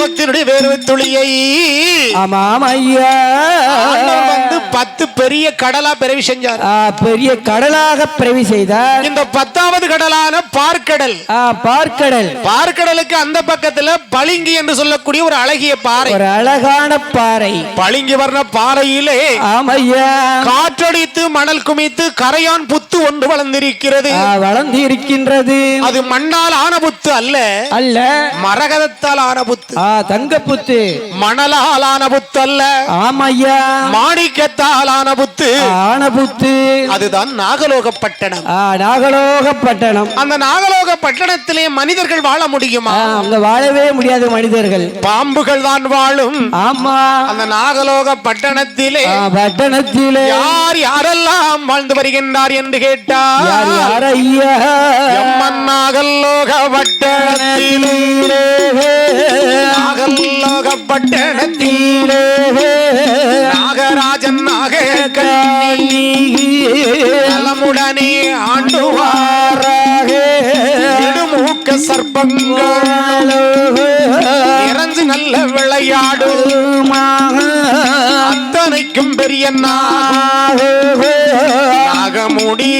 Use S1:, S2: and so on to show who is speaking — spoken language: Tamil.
S1: பக்தனுடைய வேர்வை துளியை
S2: ஆமாம் ஐயா
S1: வந்து 10 பெரிய கடலா பிறவி செஞ்சார்.
S2: பெரிய கடலாக பிறவி செய்தார்.
S1: இந்த 10வது கடலான பார்க்கடல்.
S2: பார்க்கடல்.
S1: பார்க்கடலுக்கு அந்த பக்கத்துல பளிங்கு என்று சொல்லக்கூடிய ஒரு அழகிய பாறை,
S2: ஒரு அழகான பாறை.
S1: பளிங்கு வர்ண பாறையிலே
S2: ஆமையா
S1: காற்றடித்து மணல் குமித்து கரையான் புத்து ஒன்று வளர்ந்திருக்கிறது.
S2: வளர்ந்து இருக்கின்றது.
S1: அது மண்ணால் ஆன புத்து அல்ல,
S2: அல்ல
S1: மரகதத்தால் ஆன புத்து.
S2: தங்க புத்து.
S1: மணலால் ஆன புத்து அல்ல.
S2: ஆமையா
S1: மாணிக்கத்தால் ஆன புத்து. ஆன புத்து. அதுதான் நாகலோக பட்டணம்.
S2: நாகலோக பட்டணம்.
S1: அந்த நாகலோக பட்டணத்திலே மனிதர்கள் வாழ முடியுமா?
S2: அங்க வாழவே முடியாது மனிதர்கள்,
S1: பாம்புகள் தான் வாழும்.
S2: ஆமா
S1: அந்த நாகலோக பட்டணத்திலே யார் யாரெல்லாம் வாழ்ந்து வருகின்றார் என்று கேட்டார்.
S2: யார் ஐயா?
S1: எம்மன் நாகலோக பட்டணத்திலே, நாகலோக பட்டணத்திலே நாகராஜன் நாகக்கண்ணி நலமுடனே ஆண்டுவாராக. இடுமூக்க சர்ப்பங்கள் இறஞ்சு நல்ல விளையாடு அத்தனைக்கும் பெரிய நாகமுடி